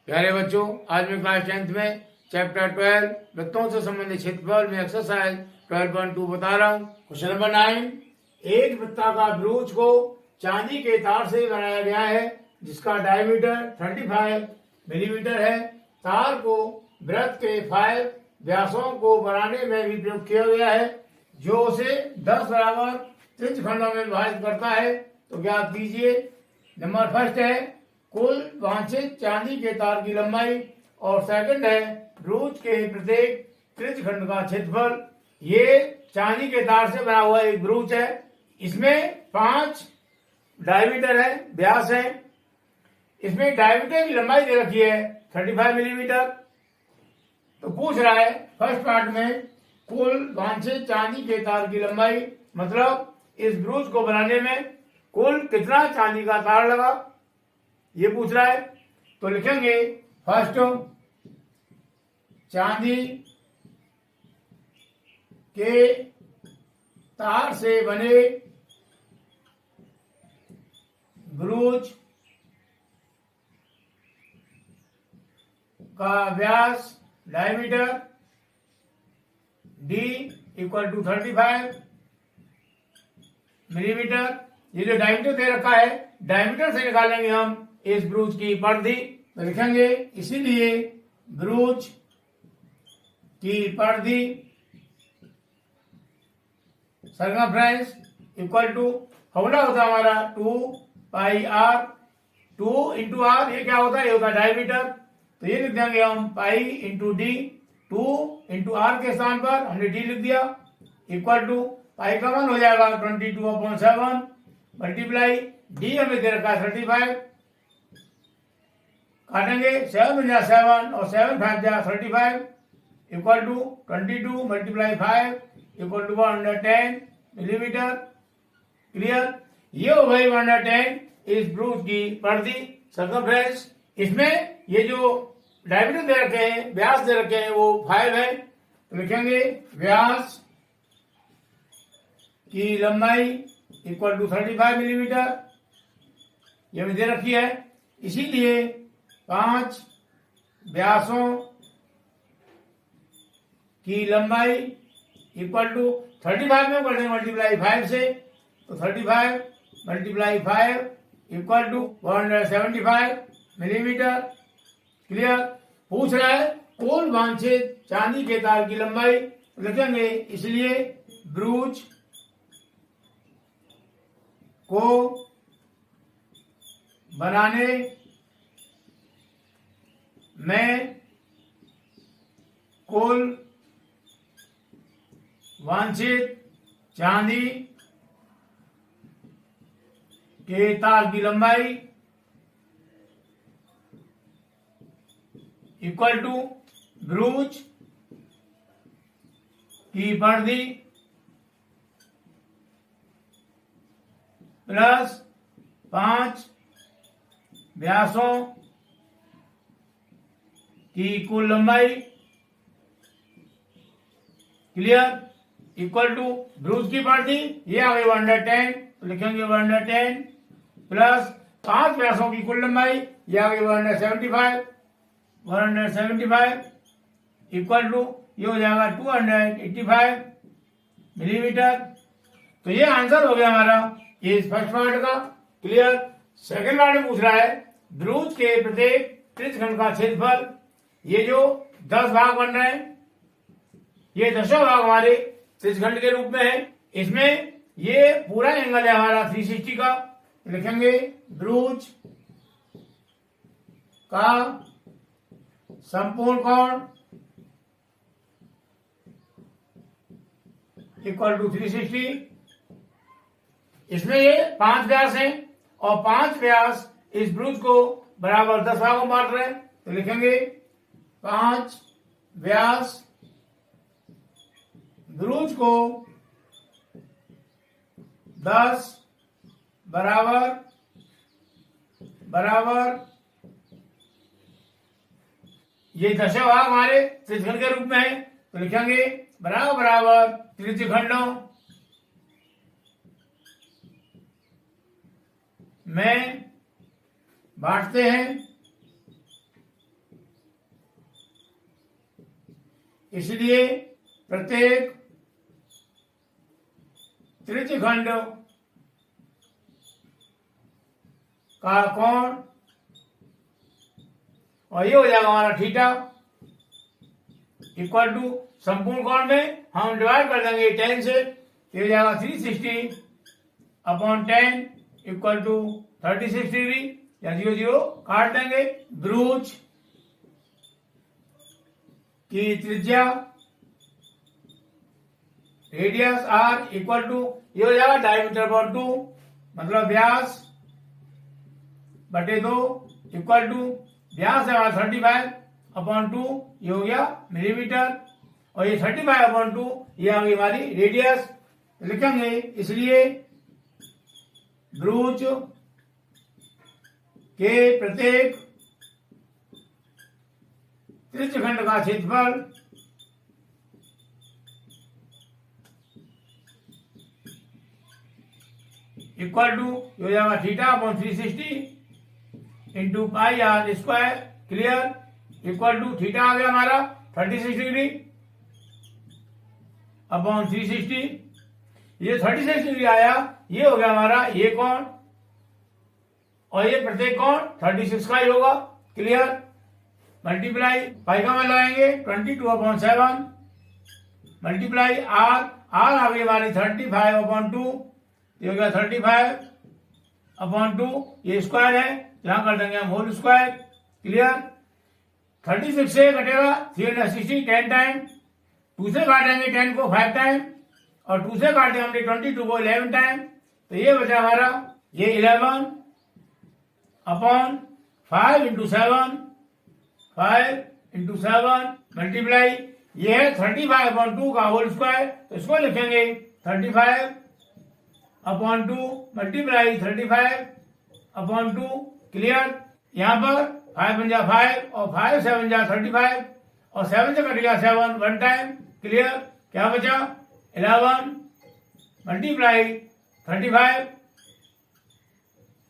प्यारे बच्चों, आज मैं क्लास 10th में चैप्टर 12 वृत्तों से संबंधित क्षेत्रफल में एक्सरसाइज 12.2 बता रहा हूँ। क्वेश्चन नंबर 9, एक वृत्ताकार ब्रूच को चांदी के तार से बनाया गया है जिसका डायमीटर 35 मिलीमीटर है। तार को वृत्त के 5 व्यासों को बनाने में भी प्रयोग किया गया है जो उसे 10 बराबर त्रिज्यखंडों में विभाजित करता है। तो ज्ञात कीजिए। नंबर फर्स्ट है कुल वांछित चांदी के तार की लंबाई और सेकंड है ब्रूच के प्रत्येक त्रिज्यखंड का क्षेत्रफल। ये चांदी के तार से बना हुआ एक ब्रूच है। इसमें 5 डायमीटर है, व्यास है। इसमें डायमीटर की लंबाई दे रखी है 35 मिलीमीटर। तो पूछ रहा है फर्स्ट पार्ट में कुल वांछित चांदी के तार की लंबाई, मतलब इस ब्रूच को बनाने में कुल कितना चांदी का तार लगा, ये पूछ रहा है। तो लिखेंगे फर्स्ट चांदी के तार से बने ब्रूच का व्यास diameter D equal to 35 millimetre. ये जो डायमीटर दे रखा है, डायमीटर से निकालेंगे हम इस ब्रूच की परिधि। तो लिखेंगे इसीलिए ब्रूच की परिधि सरकमफ्रेंस इक्वल टू फॉर्मूला होता है हमारा 2 पाई r। 2 इंटू आर, ये क्या होता है? ये होता है डायमीटर। तो ये लिख देंगे हम pi into D. 2 into R के स्थान पर हमने डी लिख दिया इक्वल टू पाई का मान हो जाएगा 22/7 मल्टीप्लाई डी हमें दे रखा है 35। काटेंगे 7 जा 7 और 7 5 जा 35 equal to 22 multiply 5 equal to 110 millimetre. Clear? ये हो गई 110 इस ब्रूच की परिधि सरकमफ्रेंस। इसमें ये जो डायमीटर दे रखे हैं, व्यास दे रखे हैं, वो 5 है। तो लिखेंगे व्यास की लंबाई इक्वल टू 35 मिलीमीटर, ये भी दे रखी है। इसीलिए 5 व्यासों की लंबाई इक्वल टू 35 में बढ़े मल्टीप्लाई 5 से, तो 35 multiply 5 equal to 175 millimetre. Clear? पूछ रहा है कुल वांछित चांदी के तार की लंबाई, लिखेंगे इसलिए ब्रूच को बनाने में कुल वांछित चांदी के तार की लंबाई इक्वल टू ब्रूच की परिधि प्लस 5 व्यासों की कुल लंबाई। क्लियर? इक्वल टू ब्रूच की परिधि ये आ गई 110, तो लिखेंगे 110 प्लस 5 व्यासों की कुल लंबाई ये आ गई 175 इक्वल टू ये हो जाएगा 285 मिलीमीटर। तो ये आंसर हो गया हमारा इस फर्स्ट पार्ट का। क्लियर? सेकंड पार्ट में पूछ रहा है ब्रूच के प्रत्येक त्रिज्यखंड का क्षेत्रफल। ये जो 10 भाग बन रहे हैं, ये 10 भाग हमारे त्रिज्यखंड के रूप में है। इसमें ये पूरा एंगल है हमारा 360 का। लिखेंगे ब्रूच का संपूर्ण कोण इक्वल टू 360। इसमें ये 5 व्यास हैं और 5 व्यास इस ब्रूच को बराबर 10 भागों में बांट रहे हैं। तो लिखेंगे 5 व्यास ब्रूच को 10 बराबर ये 10 भाग हमारे त्रिज्यखंड के रूप में है। तो लिखेंगे बराबर त्रिज्यखंडों में बांटते हैं इसलिए प्रत्येक त्रिज्यखंड का कोण, और ये हो जाएगा हमारा थीटा इक्वल टू, संपूर्ण कोण में हम डिवाइड कर देंगे 10 से, ये हो जाएगा 360 अपॉन 10 इक्वल टू 36 डिग्री, या 0 0 काट देंगे। ब्रूच की त्रिज्या रेडियस आर इक्वल टू, ये हो जाएगा डायमीटर अपॉन 2, मतलब व्यास बटे 2 इक्वल टू, व्यास है हमारा 35 अपॉन 2, ये हो गया मिलीमीटर, और ये 35 अपॉन 2 ये आ गई हमारी रेडियस लिखेंगे। इसलिए ब्रूच के प्रत्येक त्रिज्यखंड का क्षेत्रफल इक्वल टू, हो जाएगा theta upon 360 into pi R square, clear, equal to theta आ गया हमारा 36 डिग्री अपॉन 360, ये 36 डिग्री आया, ये हो गया हमारा ये कोण, और ये प्रत्येक कोण 36 का ही होगा, क्लियर, मल्टीप्लाई पाई का मान लगाएंगे 22 अपॉन 7 मल्टीप्लाई आर, आर आ गई हमारी 35 अपॉन 2, ये हो गया 35 अपॉन 2, ये स्क्वायर है, यहां कर देंगे हम होल स्क्वायर, क्लियर। 36 से कटेगा 360 10 टाइम, 2 से काटेंगे 10 को 5 टाइम, और 2 से काटे हमने 22 को 11 टाइम, तो ये बचा हमारा ये 11 अपॉन 5 इंटू 7 मल्टीप्लाई, ये है 35 अपॉन 2 का होल स्क्वायर, तो इसको लिखेंगे 35 अपॉन 2 मल्टीप्लाई 35 अपॉन 2, क्लियर। यहां पर 5 बन जा 5 और 5 7 जा 35, और 7 से कट गया 7 1 टाइम, क्लियर, क्या बचा 11 मल्टीप्लाई 35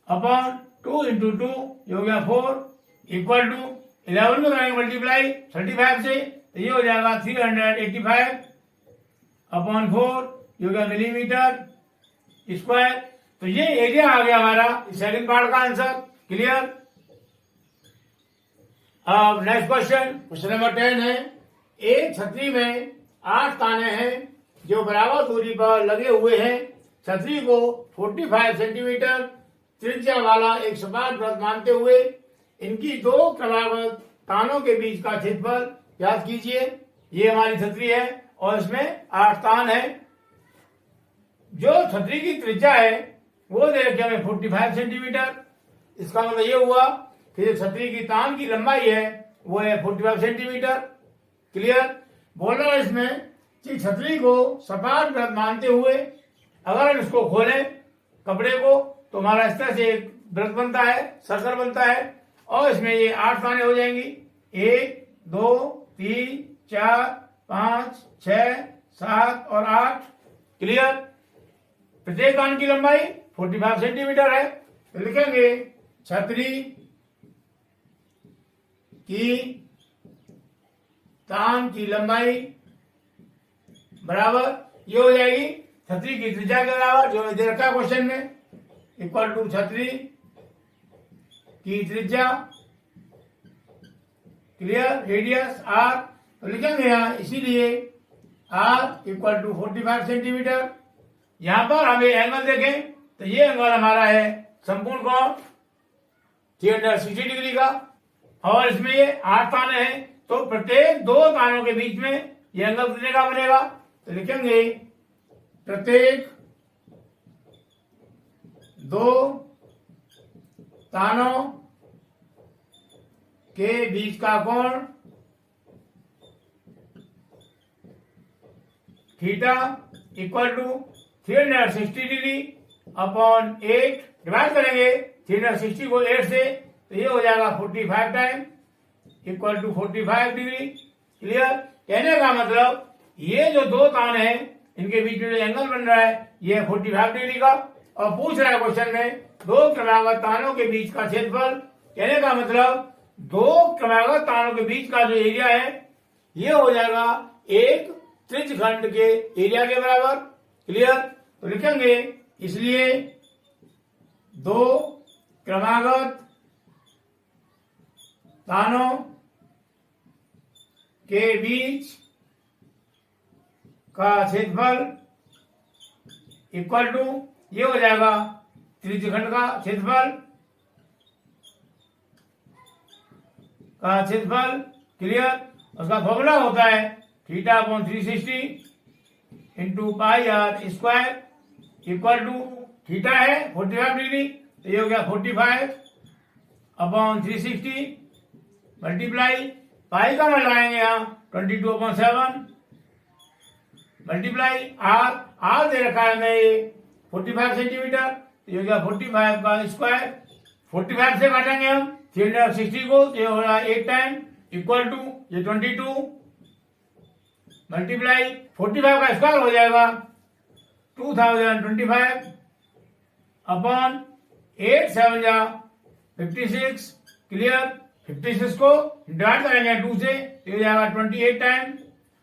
अपॉन 2 इंटू 2, ये हो गया 4 इक्वल टू 11 में करेंगे मल्टीप्लाई 35 से, तो ये हो जाएगा 385 अपॉन 4, ये हो गया मिलीमीटर स्क्वायर। तो ये एरिया आ गया हमारा सेकंड पार्ट का आंसर, क्लियर। अब नेक्स्ट क्वेश्चन नंबर 10 है, एक छतरी में 8 ताने हैं जो बराबर दूरी पर लगे हुए हैं। छतरी को 45 सेंटीमीटर त्रिज्या वाला एक सपाट वृत्त मानते हुए इनकी 2 क्रमागत तानों के बीच का क्षेत्रफल याद कीजिए। ये हमारी छतरी है और इसमें 8 तान है। जो छतरी की त्रिज्या है वो दे रखी हमें 45 सेंटीमीटर। इसका मतलब ये हुआ कि जो छतरी की तान की लंबाई है वो है 45 सेंटीमीटर, क्लियर। बोल रहा है इसमें कि छतरी को सपाट वृत्त मानते हुए अगर हम इसको खोलें कपड़े को तो हमारा इस तरह से एक वृत्त बनता है, सर्कल बनता है, और इसमें ये 8 तानें हो जाएंगी। 1 2 3 4 5 6 7 और 8, क्लियर। प्रत्येक तान की लंबाई 45 सेंटीमीटर है। तो लिखेंगे छतरी की तान की लंबाई बराबर ये हो जाएगी छतरी की त्रिज्या के बराबर, जो दे रखा है क्वेश्चन में, इक्वल टू छतरी की त्रिज्या, क्लियर, रेडियस आर। तो लिखेंगे यहां इसीलिए आर इक्वल टू 45 सेंटीमीटर। यहां पर हमें एंगल देखें तो ये एंगल हमारा है संपूर्ण कोण 360 डिग्री का, और इसमें ये 8 ताने हैं। तो प्रत्येक 2 तानों के बीच में ये एंगल कितने का बनेगा? तो लिखेंगे प्रत्येक 2 तानों के बीच का कोण theta equal to 360 degree upon 8, divide करेंगे 360 को 8 से, तो ये हो जाएगा 45 time equal to 45 degree, clear. कहने का मतलब ये जो 2 तान है इनके बीच में जो एंगल बन रहा है ये 45 डिग्री का, और पूछ रहा है क्वेश्चन में 2 क्रमागत तानों के बीच का क्षेत्रफल। कहने का मतलब 2 क्रमागत तानों के बीच का जो एरिया है ये हो जाएगा एक त्रिज्यखंड के एरिया के बराबर। क्लियर? तो लिखेंगे इसलिए दो क्रमागत तानों के बीच का क्षेत्रफल इक्वल टू, ये हो जाएगा त्रिज्यखंड का क्षेत्रफल क्लियर? उसका फॉर्मूला होता है θ/360 into pi R square equal to, theta है 45 डिग्री, तो ये हो गया 45/360 मल्टीप्लाई पाई का मान लाएंगे यहाँ 22/7 मल्टीप्लाई आर दे रखा है हमें ये 45 सेंटीमीटर, तो ये हो गया 45 का स्क्वायर। 45 से काटेंगे हम 360 को, ये हो रहा 8 टाइम इक्वल टू ये 22 मल्टीप्लाई 45 का स्क्वायर हो जाएगा 2025 अपॉन 8 7 जा 56। क्लियर? 56 को डिवाइड करेंगे 2 से, तो हो जाएगा 28 टाइम,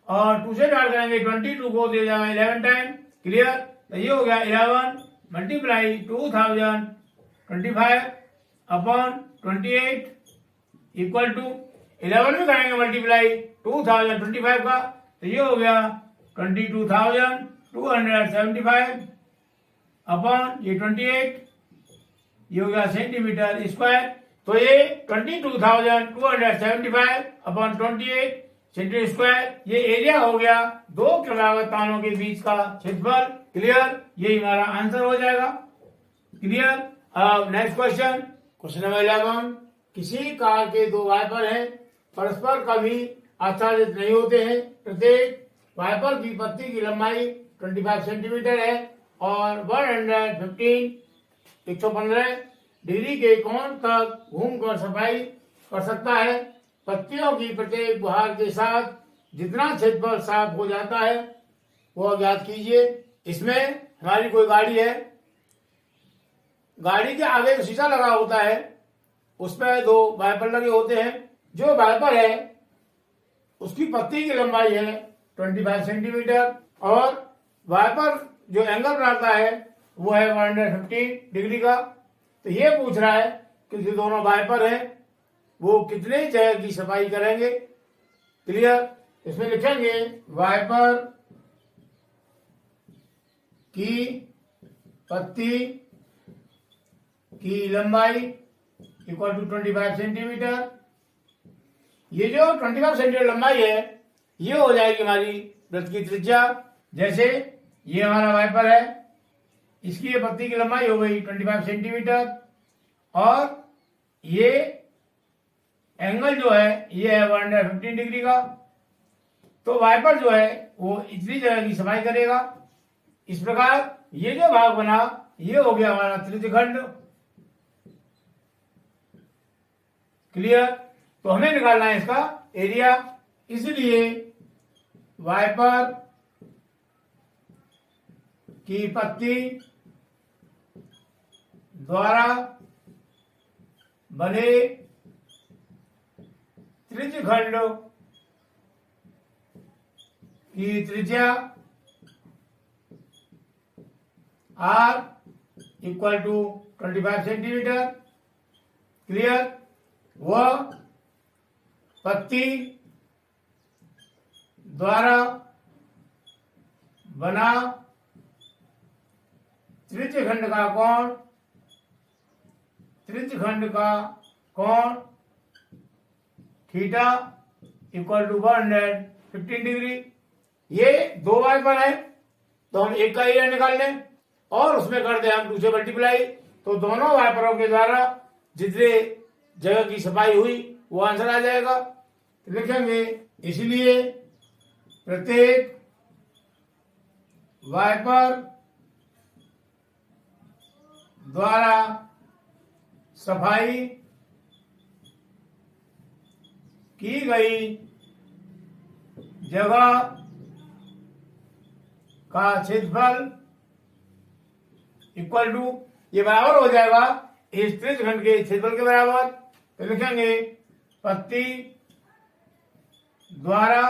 और 2 से डिवाइड करेंगे 22 को, तो हो जाएगा 11 टाइम। क्लियर? तो ये हो गया 11 मल्टीप्लाई 2025 अपॉन 28 इक्वल टू 11 में करेंगे मल्टीप्लाई 2025 का, तो ये हो गया 22,275 अपॉन ये 28, ये हो गया सेंटीमीटर स्क्वायर। तो ये 22,275 अपॉन 28 सेंटीमीटर स्क्वायर, ये एरिया हो गया दो क्रमागत तानों के बीच का क्षेत्रफल। क्लियर? यही हमारा आंसर हो जाएगा। क्लियर? अब नेक्स्ट क्वेश्चन नंबर 11। किसी कार के दो वाइपर हैं, परस्पर कभी आच्छादित नहीं होते हैं। प्रत्येक वाइपर की पत्ती की लंबाई 25 सेंटीमीटर है और 115 डिग्री के कोण तक घूमकर सफाई कर सकता है। पत्तियों की प्रत्येक बुहार के साथ जितना क्षेत्रफल साफ हो जाता है वो ज्ञात कीजिए। इसमें हमारी कोई गाड़ी है, गाड़ी के आगे एक शीशा लगा होता है, उस पर दो वाइपर लगे होते हैं। जो वाइपर है उसकी पत्ती की लंबाई है 25 सेंटीमीटर और वाइपर जो एंगल बनाता है वो है 115 डिग्री का। तो ये पूछ रहा है कि जो दोनों वाइपर हैं वो कितने जगह की सफाई करेंगे। क्लियर? इसमें लिखेंगे वाइपर की पत्ती की लंबाई इक्वल टू 25 सेंटीमीटर। ये जो 25 सेंटीमीटर लंबाई है ये हो जाएगी हमारी वृत्त की त्रिज्या। जैसे ये हमारा वाइपर है, इसकी ये पत्ती की लंबाई हो गई 25 सेंटीमीटर और ये एंगल जो है ये है 115 डिग्री का। तो वाइपर जो है वो इतनी जगह की सफाई करेगा। इस प्रकार ये जो भाग बना ये हो गया हमारा त्रिज्यखंड। क्लियर? तो हमें निकालना है इसका एरिया, इसलिए वाइपर की पत्ती द्वारा बने त्रिज्यखंड की त्रिज्या R equal to 25 centimetre. Clear? वह पत्ती द्वारा बना त्रिज्यखंड का कोण थीटा इक्वल टू 115 डिग्री। ये दो वाइपर है तो हम एक का एरिया निकाल लें और उसमें कर दे हम 2 से मल्टीप्लाई, तो दोनों वाइपरों के द्वारा जितने जगह की सफाई हुई वो आंसर आ जाएगा। तो लिखेंगे इसलिए प्रत्येक वाइपर द्वारा सफाई की गई जगह का क्षेत्रफल इक्वल टू, ये बराबर हो जाएगा इस त्रिज्यखंड के क्षेत्रफल के बराबर। तो लिखेंगे पत्ती द्वारा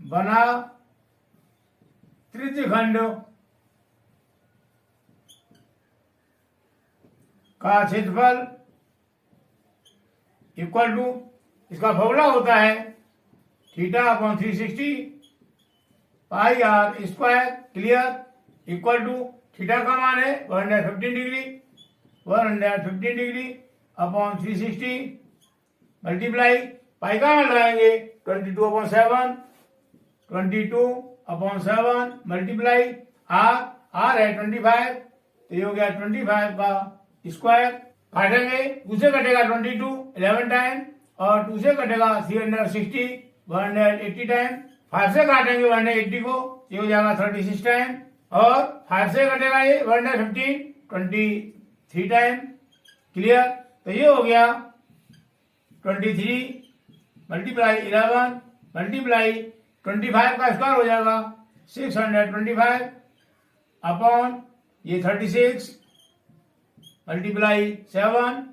बना त्रिज्यखंड का क्षेत्रफल इक्वल टू, इसका फॉर्मूला होता है theta upon 360 pi R square, clear, equal to theta का मान है 115 degree, 115 degree upon 360 multiply pi का मान लगाएंगे 22/7, 22/7 मल्टीप्लाई आर है 25, तो ये हो गया 25 का स्क्वायर, काटेंगे 2 से कटेगा 22 11 टाइम और 2 से कटेगा 360 180 टाइम, 5 से काटेंगे 180 को, ये हो जाएगा 36 टाइम और 5 से कटेगा ये 115 23 टाइम, क्लियर। तो ये हो गया 23 मल्टीप्लाई 11 मल्टीप्लाई 25 का स्क्वायर हो जाएगा 625 अपॉन ये 36 मल्टीप्लाई 7,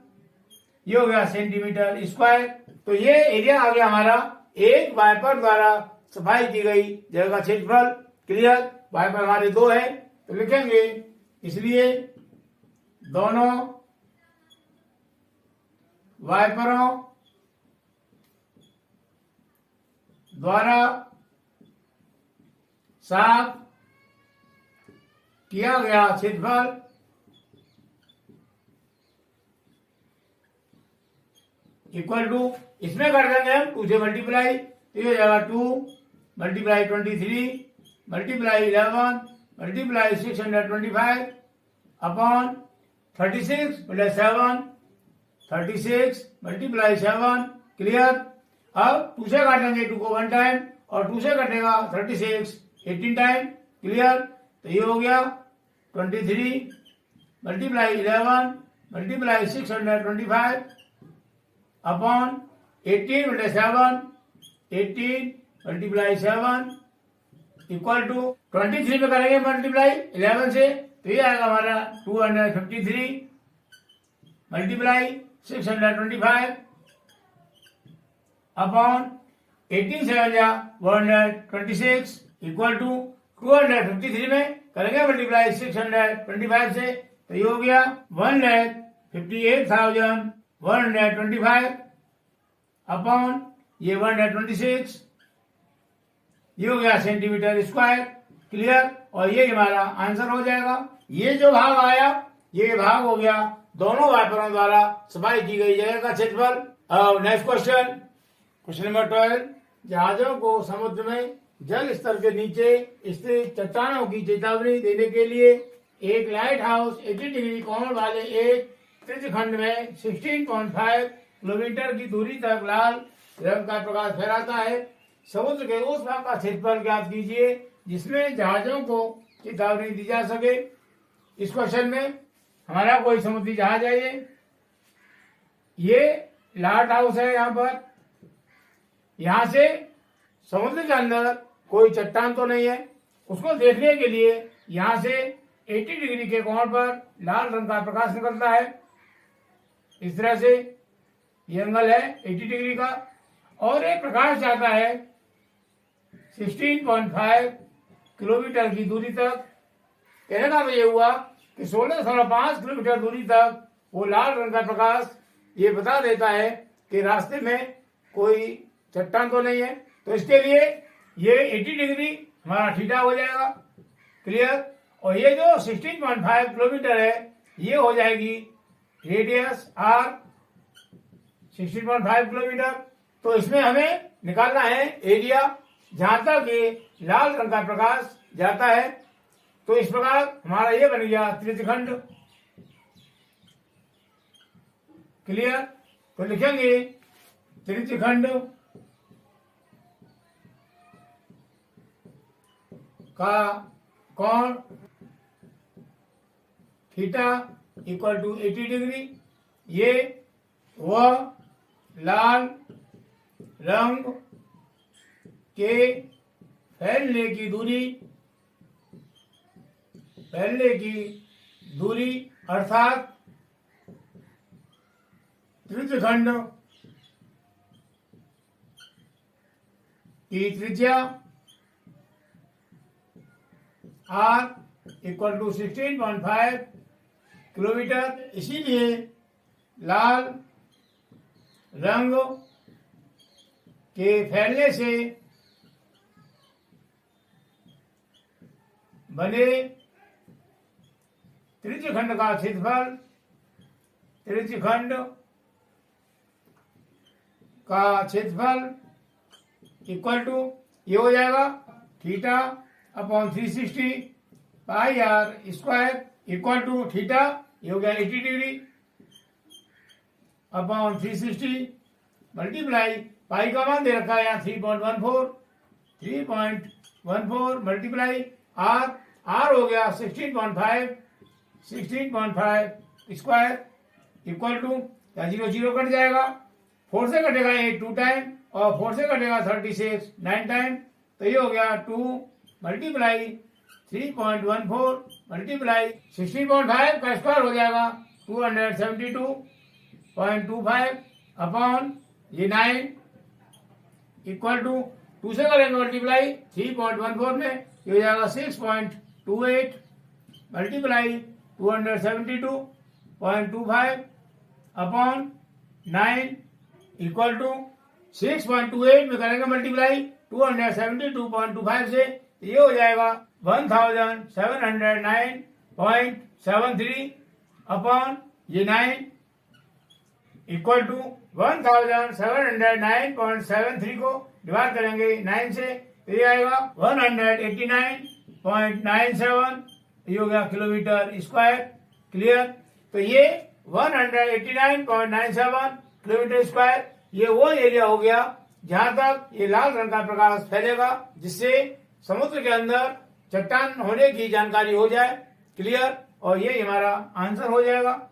ये हो गया सेंटीमीटर स्क्वायर। तो ये एरिया आ गया हमारा एक वाइपर द्वारा सफाई की गई जगह का क्षेत्रफल, क्लियर। वाइपर हमारे 2 है तो लिखेंगे, इसलिए दोनों वाइपरों द्वारा साफ किया गया क्षेत्रफल इक्वल टू, इसमें कर देंगे हम 2 से मल्टीप्लाई, तो ये हो जाएगा 2 multiply 23 multiply 11 multiply 625 upon 36 plus 7 36 multiply 7, clear. अब 2 से काटेंगे 2 को 1 टाइम और 2 से कटेगा 36 18 टाइम, क्लियर। तो ये हो गया 23 multiply 11 multiply 625 upon 18 plus 7 18 multiply 7 equal to 23 में करेंगे मल्टीप्लाई 11 से, तो ये आएगा हमारा 253 मल्टीप्लाई 625 अपॉन 18 से 126 इक्वल टू 253 में करेंगे मल्टीप्लाई 625 से, तो ये हो गया 1,58,125 अपॉन ये 126, ये हो गया सेंटीमीटर स्क्वायर, क्लियर। और ये हमारा आंसर हो जाएगा। ये जो भाग आया ये भाग हो गया दोनों वाइपरों द्वारा सफाई की गई जगह का क्षेत्रफल। अब नेक्स्ट क्वेश्चन, क्वेश्चन नंबर 12, जहाजों को समुद्र में जल स्तर के नीचे स्थित चट्टानों की चेतावनी देने के लिए एक लाइट हाउस 80 डिग्री कोण वाले एक त्रिज्यखंड में 16.5 किलोमीटर की दूरी तक लाल रंग का प्रकाश फैलाता है। समुद्र के उस भाग का क्षेत्रफल ज्ञात कीजिए जिसमें जहाजों को चेतावनी दी जा सके। इस क्वेश्चन में हमारा कोई समुद्री जहाज है, ये लाइट हाउस है। यहाँ पर, यहाँ से समुद्र के अंदर कोई चट्टान तो नहीं है, उसको देखने के लिए यहाँ से 80 डिग्री के कोण पर लाल रंग का प्रकाश निकलता है। इस तरह से ये एंगल है 80 डिग्री का और एक प्रकाश जाता है 16.5 किलोमीटर की दूरी तक। कहने का ये हुआ कि 16.5 किलोमीटर दूरी तक वो लाल रंग का प्रकाश ये बता देता है कि रास्ते में कोई चट्टान तो नहीं है। तो इसके लिए ये 80 डिग्री हमारा थीटा हो जाएगा, क्लियर। और ये जो 16.5 किलोमीटर है ये हो जाएगी रेडियस आर 16.5 किलोमीटर। तो इसमें हमें निकालना है एरिया जहां तक ये लाल रंग का प्रकाश जाता है। तो इस प्रकार हमारा ये बन गया त्रिज्यखंड, क्लियर। तो लिखेंगे त्रिज्यखंड का कोण थीटा इक्वल टू 80 डिग्री। ये वह लाल रंग के फैलने की दूरी अर्थात त्रिज्यखंड की त्रिज्या R इक्वल टू 16.5 किलोमीटर। इसीलिए लाल रंग के फैलने से बने त्रिज्यखंड का क्षेत्रफल, त्रिज्यखंड का क्षेत्रफल इक्वल टू ये हो जाएगा theta upon 360 pi R square equal to theta ये हो गया 80 डिग्री अपॉन 360 मल्टीप्लाई पाई का मान दे रखा है यहाँ 3.14 मल्टीप्लाई आर हो गया 16.5 स्क्वायर इक्वल टू 0 कट जाएगा, 4 से कटेगा 8 2 टाइम और 4 से कटेगा 36 9 टाइम, तो ये हो गया 2 मल्टीप्लाई 3.14 मल्टीप्लाई 16.5 का स्क्वायर हो जाएगा 272.25 अपॉन ये 9 इक्वल टू 2 से करेंगे मल्टीप्लाई 3.14 में ये हो जाएगा 6.28 मल्टीप्लाई 272.25 अपॉन 9 इक्वल टू 6.28 में करेंगे मल्टीप्लाई 272.25 से ये हो जाएगा 1709.73 अपॉन ये 9 इक्वल टू 1709.73 को डिवाइड करेंगे 9 से तो ये आएगा 189.97 ये हो गया किलोमीटर स्क्वायर। क्लियर? तो ये 189.97 किलोमीटर स्क्वायर ये वो एरिया हो गया जहां तक ये लाल रंग का प्रकाश फैलेगा जिससे समुद्र के अंदर चट्टान होने की जानकारी हो जाए। क्लियर? और ये हमारा आंसर हो जाएगा।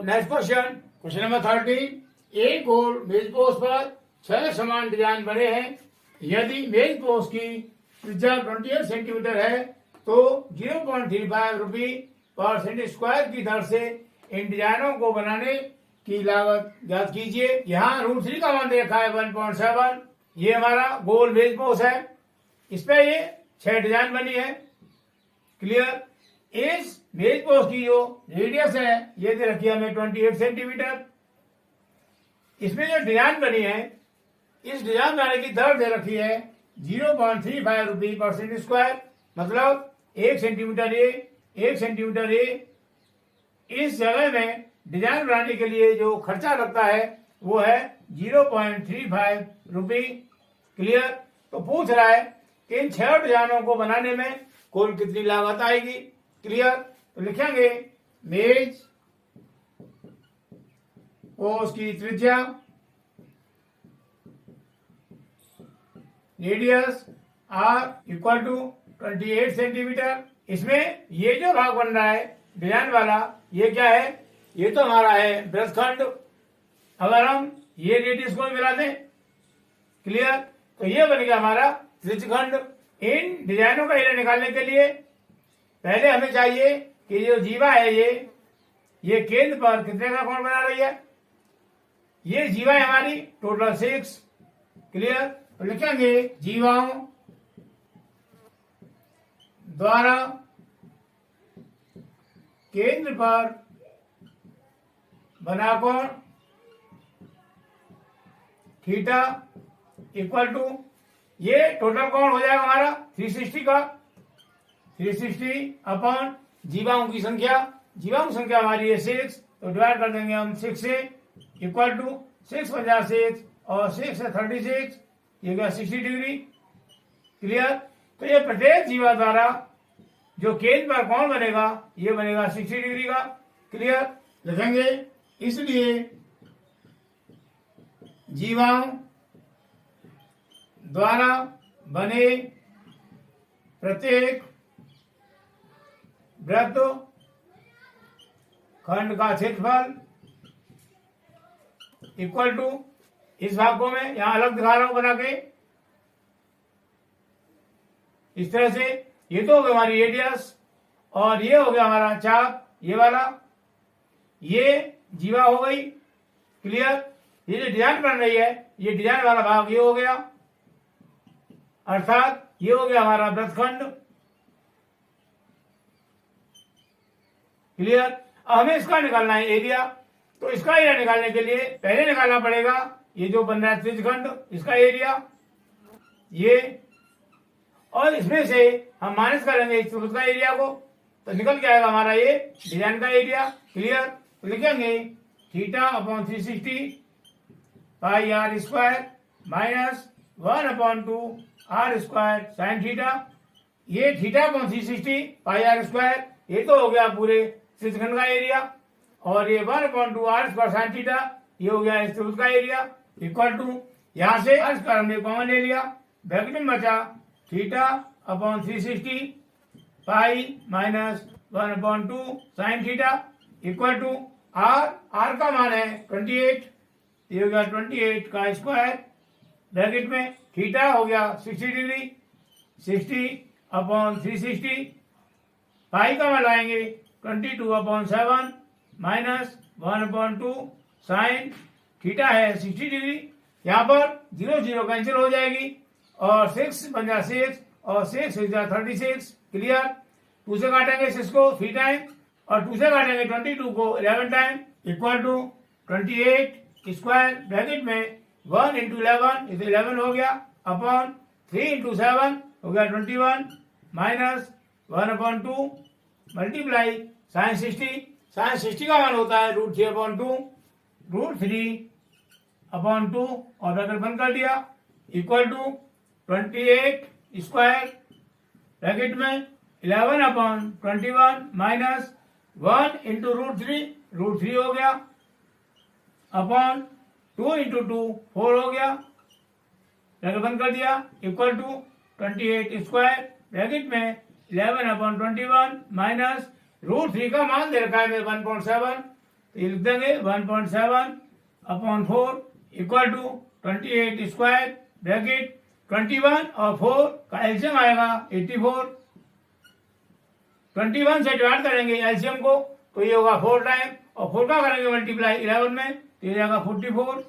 Next question number 13। एक गोल मेज पोस्ट पर 6 समान डिजाइन बने हैं। यदि मेज पोस्ट की त्रिज्या 28 सेंटीमीटर है तो 0.35 रुपये पर सेंटी स्क्वायर की दर से इन डिजाइनों को बनाने की लागत ज्ञात कीजिए। यहाँ √3 का मान दे रखा है 1.7। ये हमारा गोल मेज पोस्ट है, इस पे ये 6 डिजाइन बनी है। क्लियर? इस मेज पोस्ट की जो रेडियस है ये दे रखी है हमें 28 सेंटीमीटर। इसमें जो डिजाइन बनी है इस डिजाइन बनाने की दर दे रखी है 0.35 रुपये पर सेंटी स्क्वायर, मतलब 1 सेंटीमीटर ए। इस जगह में डिजाइन बनाने के लिए जो खर्चा लगता है वो है 0.35 रुपये। क्लियर? तो पूछ रहा है कि इन 6 डिजाइनों को बनाने में कुल कितनी लागत आएगी। क्लियर? तो लिखेंगे मेज पोस्ट की त्रिज्या, radius R equal to 28 centimetre. इसमें ये जो भाग बन रहा है डिजाइन वाला ये क्या है? ये तो हमारा है वृत्तखंड। अगर हम ये रेडियस को मिला दें, क्लियर, तो ये बन गया हमारा त्रिज्यखंड। इन डिजाइनों का एरिया निकालने के लिए पहले हमें चाहिए कि जो जीवा है ये केंद्र पर कितने का कोण बना रही है। ये जीवा है हमारी टोटल 6। क्लियर? तो लिखेंगे जीवाओं द्वारा केंद्र पर बना कोण थीटा इक्वल टू ये टोटल कोण हो जाएगा हमारा 360 का 360 अपॉन जीवाओं की संख्या हमारी है 6, तो डिवाइड कर देंगे हम 6 से इक्वल टू 6 50 6 और 6 से 36 ये गया 60 डिग्री। क्लियर? तो ये प्रत्येक जीवा द्वारा जो केंद्र पर कोण बनेगा ये बनेगा 60 डिग्री का। क्लियर? लिखेंगे इसलिए जीवाओं द्वारा बने प्रत्येक वृत्त खंड का क्षेत्रफल इक्वल टू इस भाग को मैं यहां अलग दिखा रहा हूं बना के इस तरह से। ये तो हो गया हमारी रेडियस और ये हो गया हमारा चाप ये वाला, ये जीवा हो गई। क्लियर? ये जो डिजाइन बन रही है ये डिजाइन वाला भाग ये हो गया, अर्थात ये हो गया हमारा वृत्तखंड। क्लियर। अब हमें इसका निकालना है एरिया, तो इसका एरिया निकालने के लिए पहले निकालना पड़ेगा ये जो बन रहा है त्रिज्यखंड, इसका एरिया ये, और इसमें से हम माइनस करेंगे इस त्रिभुज का एरिया को, तो निकल के आएगा हमारा ये डिजाइन का एरिया। क्लियर। तो लिखेंगे theta upon 360 pi R square minus 1/2 R square sine theta. ये theta upon 360 pi R square ये तो हो गया पूरे त्रिभुज का एरिया, और ये 1/2 आर स्क्वायर साइन थीटा ये हो गया इस त्रिभुज का एरिया, इक्वल टू यहां से आर स्क्वायर हमने कॉमन ले लिया, ब्रैकेट में बचा theta upon 360 pi minus 1/2 sine theta equal to R का मान है 28, ये हो गया 28 का स्क्वायर, ब्रैकेट में थीटा हो गया 60 डिग्री, 60 अपॉन 360, पाई का मान लाएंगे 22/7 माइनस 1/2 साइन थीटा है 60 डिग्री। यहाँ पर 0 0 कैंसिल हो जाएगी और 6 बन जा 6 और 6 6 जा 36। क्लियर। 2 से काटेंगे 6 को 3 टाइम और 2 से काटेंगे 22 को 11 time, equal to 28 square, bracket में 1 इंटू 11 इसे 11 हो गया, अपॉन 3 इंटू 7 हो गया 21 माइनस 1/2 मल्टीप्लाई साइन 60। साइन 60 का मान होता है √3/2, √3/2 और ब्रैकेट बंद कर दिया, इक्वल टू 28 स्क्वायर, ब्रैकेट में 11/21 माइनस 1 इंटू √3 हो गया, अपॉन 2 इंटू 2 4 हो गया, ब्रैकेट बंद कर दिया, इक्वल टू 28 स्क्वायर, ब्रैकेट में 11/21 माइनस √3 का मान दे रखा है मेरे 1.7, तो ये लिख देंगे 1.7/4 इक्वल टू 28 स्क्वायर, ब्रैकेट 21 और 4 का एलसीएम आएगा 84, 21 से डिवाइड करेंगे एलसीएम को तो ये होगा 4 टाइम, और 4 का करेंगे मल्टीप्लाई 11 में तो ये जाएगा 44,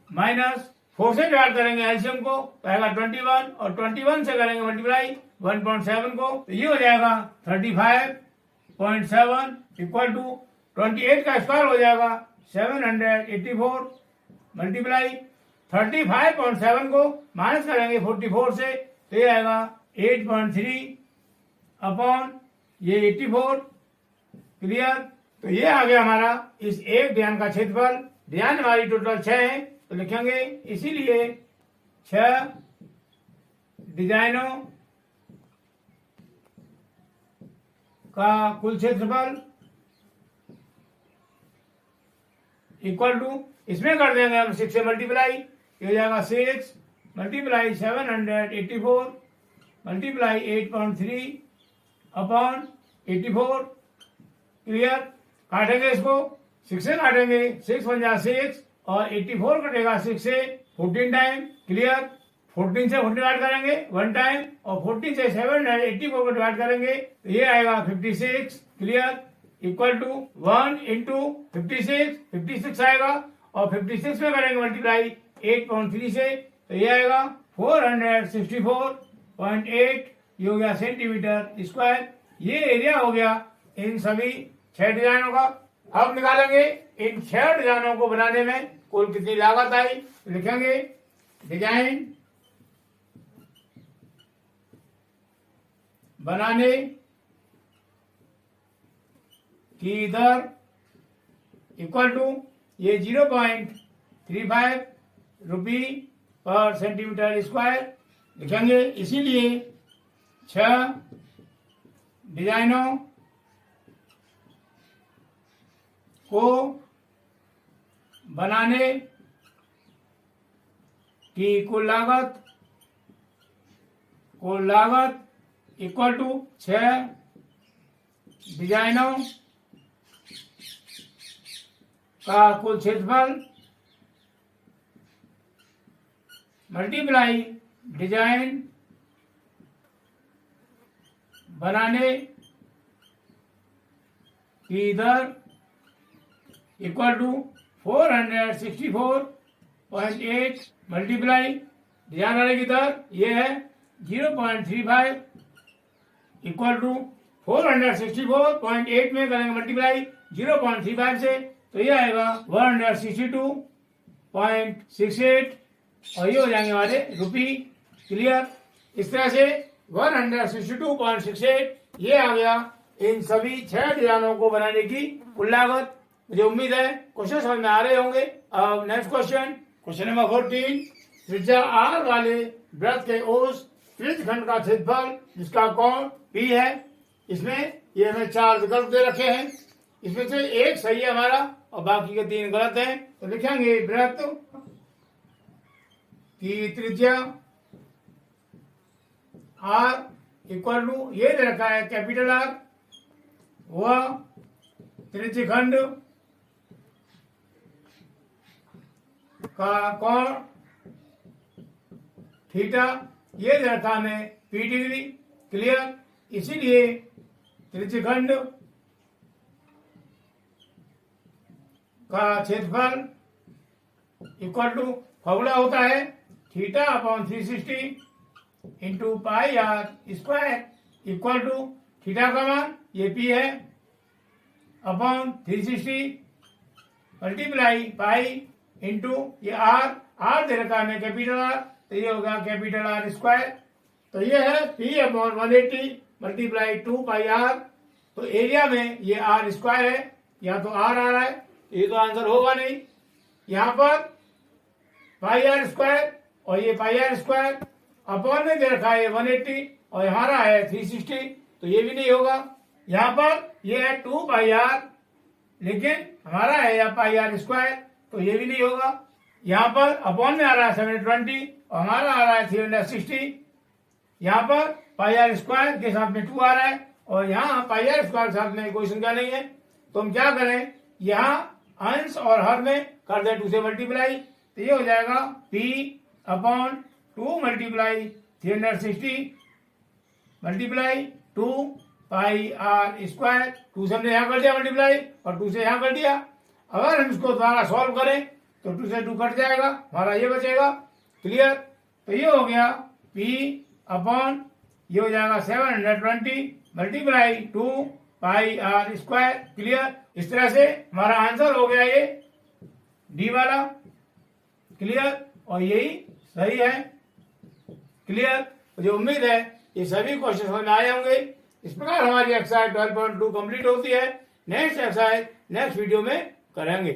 माइनस 4 से डिवाइड करेंगे एलसीएम को तो आएगा 21, और 21 से करेंगे मल्टीप्लाई 1.7 को तो ये हो जाएगा 35.7 इक्वल टू 28 का स्क्वायर हो जाएगा 784 मल्टीप्लाई 35.7 को माइनस करेंगे 44 से तो ये आएगा 8.3 अपॉन ये 84। क्लियर। तो ये आ गया हमारा इस एक ध्यान का क्षेत्रफल। ध्यान हमारी टोटल 6 है तो लिखेंगे इसीलिए 6 डिजाइनों का कुल क्षेत्रफल इक्वल टू, इसमें कर देंगे हम 6 से मल्टीप्लाई, ये हो जाएगा 6 मल्टीप्लाई 784 मल्टीप्लाई 8.3 अपॉन 84। क्लियर। काटेंगे इसको 6 से काटेंगे 6 बन जा 6 और 84 कटेगा 6 से 14 टाइम। क्लियर। 14 से 14 डिवाइड करेंगे 1 टाइम और 14 से 784 को डिवाइड करेंगे तो ये आएगा 56। क्लियर। इक्वल टू 1 इंटू 56 आएगा और 56 में करेंगे मल्टीप्लाई 8.3 से तो ये आएगा 464.8, ये हो गया सेंटीमीटर स्क्वायर। ये एरिया हो गया इन सभी 6 डिजाइनों का। अब निकालेंगे इन 6 डिजाइनों को बनाने में कुल कितनी लागत आई। लिखेंगे डिजाइन बनाने की दर इक्वल टू ये 0.35 रुपी पर सेंटीमीटर स्क्वायर लिखेंगे। इसीलिए 6 डिजाइनों को बनाने की कुल लागत इक्वल टू 6 डिजाइनों का कुल क्षेत्रफल मल्टीप्लाई डिजाइन बनाने की दर इक्वल टू 464.8 मल्टीप्लाई डिजाइन बनाने की दर ये है 0.35 इक्वल टू 464.8 में करेंगे मल्टीप्लाई 0.35 से, तो ये आएगा 162.68 और ये हो जाएंगे हमारे रुपी। क्लियर। इस तरह से 162.68 ये आ गया इन सभी 6 डिजाइनों को बनाने की कुल लागत। मुझे उम्मीद है क्वेश्चन समझ में आ रहे होंगे। अब नेक्स्ट क्वेश्चन नंबर 14, त्रिज्या आर वाले वृत्त के उस त्रिज्य खंड का क्षेत्रफल जिसका कोण P है। इसमें ये हमें 4 विकल्प दे रखे हैं, इसमें से एक सही है हमारा और बाकी के 3 गलत हैं। तो लिखेंगे वृत्त की त्रिज्या R इक्वल टू, ये दे रखा है कैपिटल R, वह त्रिज्य खंड का कोण थीटा, ये दे रखा हमें P डिग्री। क्लियर। इसीलिए त्रिज्य खंड का क्षेत्रफल इक्वल टू फॉर्मूला होता है theta upon 360 into pi R square equal to theta का मान ये P है अपॉन 360 मल्टीप्लाई पाई इंटू ये आर दे रखा है कैपिटल आर, तो ये होगा कैपिटल आर स्क्वायर। तो ये है P upon 180 multiply 2 pi R. तो एरिया में ये आर स्क्वायर है, या तो आर आ रहा है, ये तो आंसर होगा नहीं। यहाँ पर पाई आर स्क्वायर और ये पाई आर स्क्वायर अपॉन में दे रखा है 180 और हमारा है 360, तो ये भी नहीं होगा। यहाँ पर ये है 2 पाई आर, लेकिन हमारा है या पाई आर स्क्वायर, तो ये भी नहीं होगा। यहाँ पर अपॉन में आ रहा है 720 और हमारा आ रहा है 360। यहाँ पर पाई आर स्क्वायर के साथ में 2 आ रहा है और यहाँ पाई आर स्क्वायर के साथ में कोई संख्या नहीं है, तो हम क्या करें, यहाँ अंश और हर में कर दे 2 से मल्टीप्लाई, तो ये हो जाएगा P upon 2 multiply 360 multiply 2 pi R square. 2 से हमने यहाँ कर दिया मल्टीप्लाई और 2 से यहाँ कर दिया। अगर हम इसको दोबारा सॉल्व करें तो 2 से 2 कट जाएगा, हमारा ये बचेगा। क्लियर। तो ये हो गया P अपॉन, ये हो जाएगा 720 multiply 2 pi R square. Clear. इस तरह से हमारा आंसर हो गया ये डी वाला। क्लियर। और यही सही है। क्लियर। मुझे उम्मीद है ये सभी क्वेश्चन समझ में आए होंगे। इस प्रकार हमारी एक्सरसाइज 12.2 कंप्लीट होती है। नेक्स्ट एक्सरसाइज नेक्स्ट वीडियो में करेंगे।